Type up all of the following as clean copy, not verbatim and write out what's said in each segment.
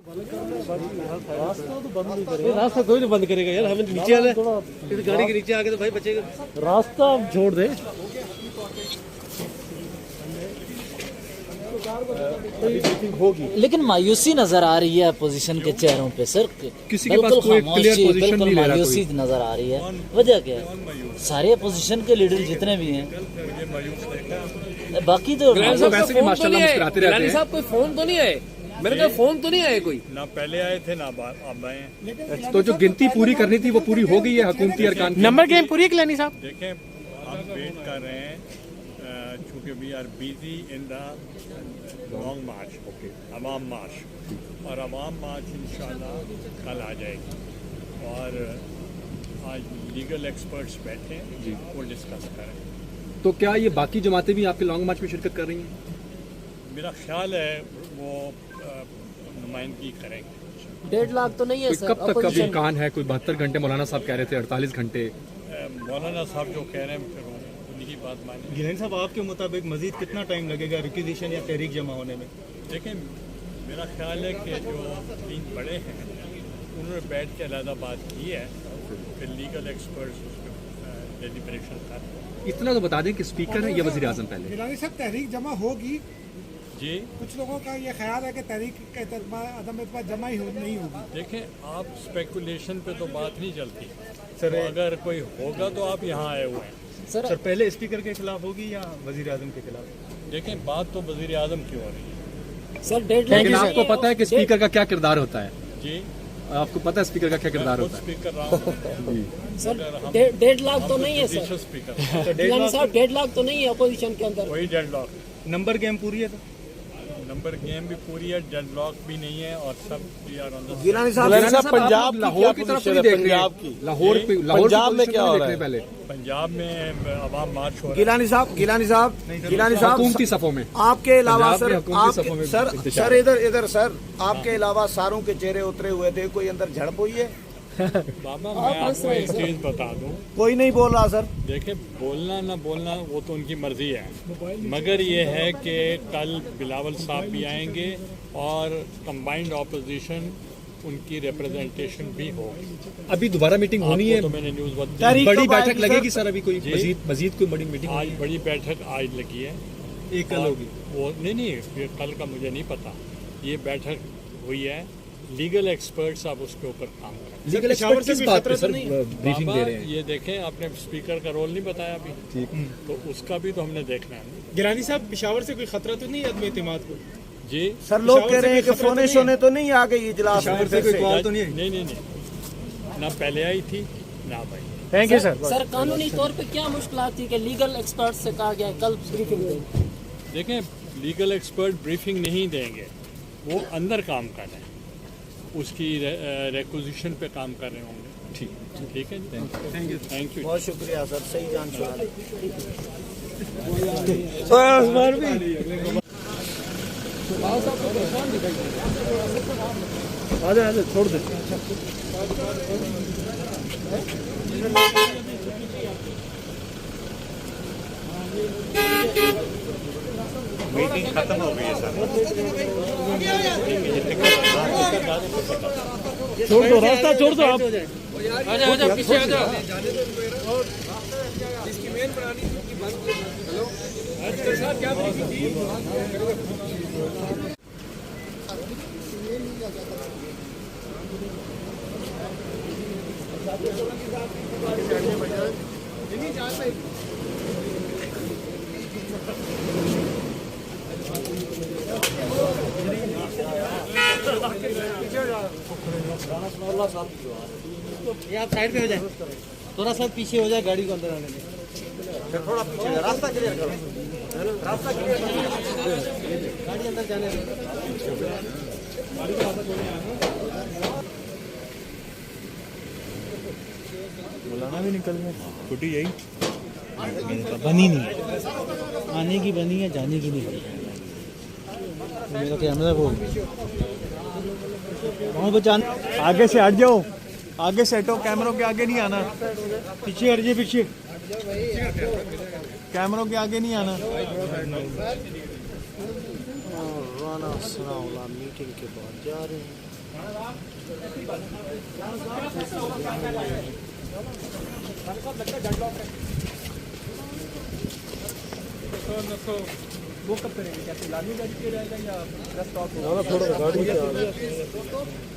रास्ता तो बंद नहीं करेगा, रास्ता कोई नहीं बंद करेगा यार, हमें नीचे आना है, गाड़ी के नीचे आके तो भाई बचेगा रास्ता, हम छोड़ दे। होगी लेकिन मायूसी नजर आ रही है अपोजिशन के चेहरों पे सर, किसी के पास कोई क्लियर पोजीशन नहीं ले रहा, मायूसी नजर आ रही है। वजह क्या है? सारे अपोजिशन के लीडर जितने भी हैं, बाकी तो वैसे भी माशाल्लाह मुस्कुराते रहते हैं। साहब कोई फोन तो नहीं आए? मेरे को फोन तो नहीं आए कोई, ना पहले आए थे ना अब आए। तो जो गिनती पूरी करनी थी वो पूरी हो गई है हुकूमती अरकान की। नंबर गेम पूरी है किलानी साहब? देखें हम वेट कर रहे हैं चूँकि we are busy in the long march, okay, अवाम मार्च, और अवाम मार्च इंशाल्लाह कल आ जाएगी। और आज लीगल एक्सपर्ट्स बैठे हैं, वो डिस्कस करें। तो क्या ये बाकी जमातें भी आपके लॉन्ग मार्च में शिरकत कर रही हैं? मेरा ख्याल है वो नुमाइंदगी करेंगे। 1.5 लाख तो नहीं है सर? कब तक का इम्कान है? कोई 72 घंटे, मौलाना साहब कह रहे थे 48 घंटे। मौलाना साहब जो कह रहे हैं फिर उनकी बात मानिए। गिलानी साहब, आपके मुताबिक मजीद कितना टाइम लगेगा रिक्विजिशन या तहरीक जमा होने में? देखें मेरा ख्याल है कि जो 3 बड़े हैं उन्होंने बैठ के अलहदा बात की है, फिर लीगल एक्सपर्ट्स उस पर डेलिब्रेशन कर रहे हैं। इतना तो बता दें कि स्पीकर है या वज़ीर आज़म पहले? गिलानी साहब, तहरीक जमा होगी? जी, कुछ लोगों का ये ख्याल है कि तहरीक के अदम एतमाद जमा ही नहीं होगी। देखें आप स्पेकुलेशन पे तो बात नहीं चलती सर, तो अगर कोई होगा तो आप यहाँ आए हुए हैं सर पहले स्पीकर के खिलाफ होगी या वजीर आजम के खिलाफ? देखें बात तो वजीर आजम की हो रही है सर। 1.5 लाख लेकिन आपको पता है कि स्पीकर का क्या किरदार होता है? जी, आपको पता है स्पीकर का क्या किरदार होता है? स्पीकर रहा हूँ सर। 1.5 लाख तो नहीं है सर? स्पीकर गिलानी साहब 1.5 लाख तो नहीं है अपोजिशन के अंदर? वही डेडलॉक, नंबर गेम पूरी है? तो नंबर गेम भी पूरी है, डेडलॉक भी नहीं है, और सब we are on the. Gilani साहब पंजाब लाहौर की तरफ नहीं देख रहे हैं? लाहौर पंजाब में क्या हो रहा है? पहले पंजाब में अवाम मार्च हो रहा है। गिलानी साहब हुकूमती सफों में आपके अलावा पंजाब सर, में हुकूमती सफों में सर इधर सर, आपके अलावा सारों के चेहरे उतरे हुए थे, कोई अंदर झड़प हुई है? बाबा मैं आपको एक चीज बता दूं, कोई नहीं बोल रहा सर। देखिए बोलना ना बोलना वो तो उनकी मर्जी है, मगर ये है कि कल बिलावल साहब भी आएंगे और कंबाइंड ऑपोजिशन उनकी रिप्रेजेंटेशन भी होगी। अभी दोबारा मीटिंग होनी है तो मैंने न्यूज बताई, बड़ी बैठक लगेगी सर? अभी कोई मजीद कोई बड़ी मीटिंग? आज बड़ी बैठक आज लगी है, एक कल होगी वो नहीं ये कल का मुझे नहीं पता। ये बैठक हुई है, लीगल एक्सपर्ट्स अब उसके ऊपर काम कर रहे हैं। लीगल एक्सपर्ट किस बात पे सर ब्रीफिंग दे रहे हैं? ये देखें आपने स्पीकर का रोल नहीं बताया अभी, ठीक, तो उसका भी तो हमने देखना है। गिलानी साहब, पेशावर से कोई खतरा तो नहीं है आदमी एतमाद को? जी सर लोग कह रहे हैं कि सोने शोने तो नहीं आ गई इजलास में? पेशावर से कोई कॉल तो नहीं है? नहीं, ना पहले आई थी ना भाई। Thank you sir. सर कानूनी तौर पे क्या मुश्किलात थी कि लीगल एक्सपर्ट से कहा गया कल ब्रीफिंग दें? देखें लीगल एक्सपर्ट ब्रीफिंग नहीं देंगे, वो अंदर काम कर रहे हैं, उसकी रिक्विजिशन पे काम कर रहे होंगे। ठीक है जी, थैंक यू। बहुत शुक्रिया सर, सही जानकारी। आजा छोड़ दे। मीटिंग खत्म हो गई है सर। छोड़ दो, रास्ता छोड़ दो आप। आजा पीछे आजा। इसकी मेन बनानी थी बंद। आप साइड पे हो जाए, थोड़ा सा पीछे हो जाए गाड़ी को अंदर आने में। फिर थोड़ा पीछे रास्ता क्लियर करो, रास्ता क्लियर करो, गाड़ी अंदर जाने दो। बुलाना भी निकल गया, छुट्टी यही बनी नहीं, आने की बनी है, जाने की नहीं बनी। मेरा कैमरा वो वहाँ बचान, आगे से हट जाओ, आगे से हटो, कैमरों के आगे नहीं आना, पीछे हट जाइए, पीछे कैमरों के आगे नहीं आना। राना मीटिंग के बाद जा रहे हैं।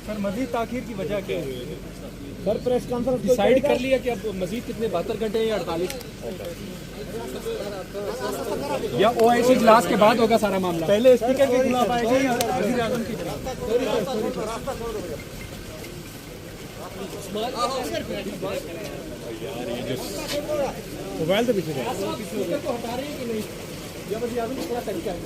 सर मजीद ताखीर की वजह क्या है? सर प्रेस कॉन्फ्रेंस डिसाइड कर लिया कि अब मजीद कितने 72 घंटे या 48 या ओआईसी इजलास के बाद होगा सारा मामला? पहले स्पीकर के खिलाफ आएगा या वजीर आजम की तरफ? मोबाइल तो पीछे स्पीकर को हटा रहे हैं कि नहीं या वजीर आजम थोड़ा तरीका है?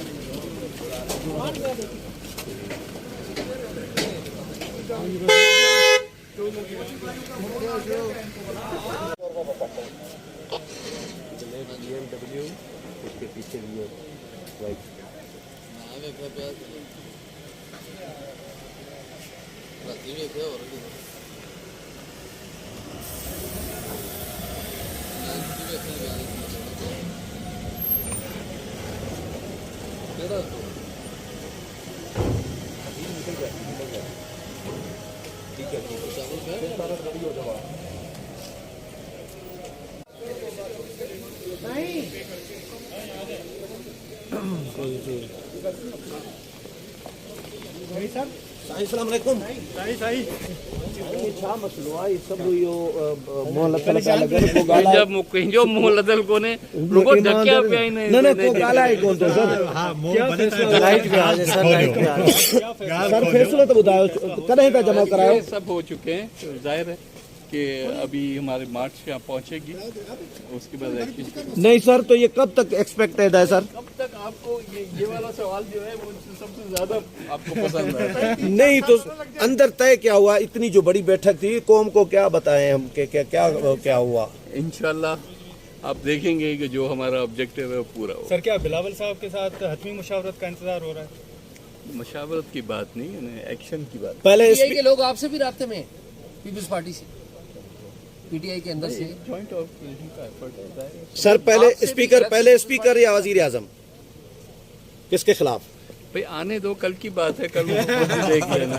उसके पीछे भी राइट अस्सलाम वालेकुम छा मसलो आहे सभु इहो मुंहुं लथल पिया लॻनि को ॻाल्हाए कंहिंजो मुंहुं लदल कोन्हे रुगो ढकिया पिया आहिनि न न को ॻाल्हाए कोन थो सर लाइट पे आ जाए सर, लाइट पे आ जाए। सर फ़ैसिलो त ॿुधायो कॾहिं था जमा करायो? ये सब हो चुके हैं, तो जाहिर है कि अभी हमारी मार्च यहाँ पहुंचेगी, उसके बाद एक्शन। नहीं सर, तो ये कब तक एक्सपेक्टेड है सर? कब तक आपको ये वाला सवाल जो है वो सबसे ज्यादा आपको पसंद है? नहीं तो अंदर तय क्या हुआ? इतनी जो बड़ी बैठक थी, कौम को क्या बताएं हम कि क्या हुआ? इंशाल्लाह आप देखेंगे कि जो हमारा ऑब्जेक्टिव है वो पूरा हो। सर क्या बिलावल साहब के साथ हतमी मुशावरत का इंतजार हो रहा है? मशावरत की बात नहीं है, एक्शन की बात। पहले पीटीआई के लोग आपसे भी रास्ते में पीपल्स पार्टी से, पीटीआई के अंदर से जॉइंट ऑपरेशन का एफर्ट होता है। सर पहले स्पीकर या वजीर आजम किसके खिलाफ? भाई आने दो, कल की बात है, कल वो खुद ही देख लेना।